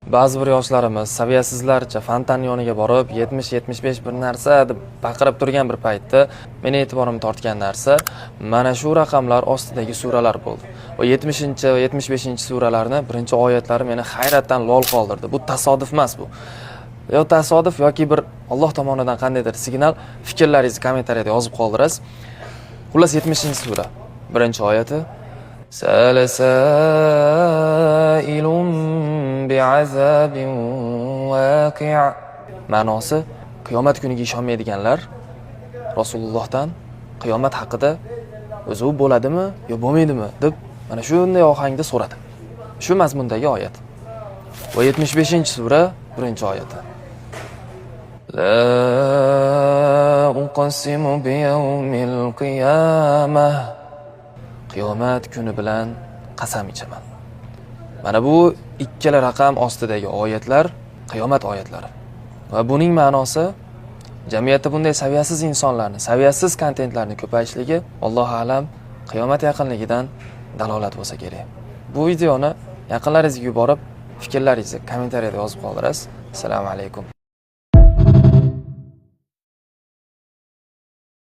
Ba'zi bir yoshlarimiz saviyasizlarcha fontan yoniga borib 70-75 bir narsa deb baqirib turgan bir paytda meni e'tiborimni tortgan narsa mana shu raqamlar ostidagi suralar bo'ldi. Va 70 va 75 suralarni birinchi oyatlari meni hayratdan lol qoldirdi. Bu tasodif emas bu. Yo tasodif yoki bir Alloh tomonidan qandaydir signal, fikrlaringizni kommentariyada yozib qoldirasiz. Xullas 70-sura. Birinchi oyati Salasailun bi'azabin waqi'. Ma'nosi qiyomat kuniga ishonmaydiganlar Rasulullohdan qiyomat haqida o'zi u bo'ladimi yo bo'lmaydimi deb mana shunday ohangda so'radi. Shu mazmundagi oyat. Va 75-sura birinchi oyati. La uqsimu biyawmil qiyamah. Qiyomat kuni bilan qasam ichaman. Mana bu ikkala raqam ostidagi oyatlar qiyomat oyatlari. Va buning ma'nosi jamiyatda bunday saviyasiz insonlarni, saviyasiz kontentlarni ko'payishligi Alloh a'lam qiyomat yaqinligidan dalolat bo'lsa kerak. Bu videoni yaqinlaringizga yuborib, fikrlaringizni kommentariyada yozib qoldirasiz. Assalomu alaykum.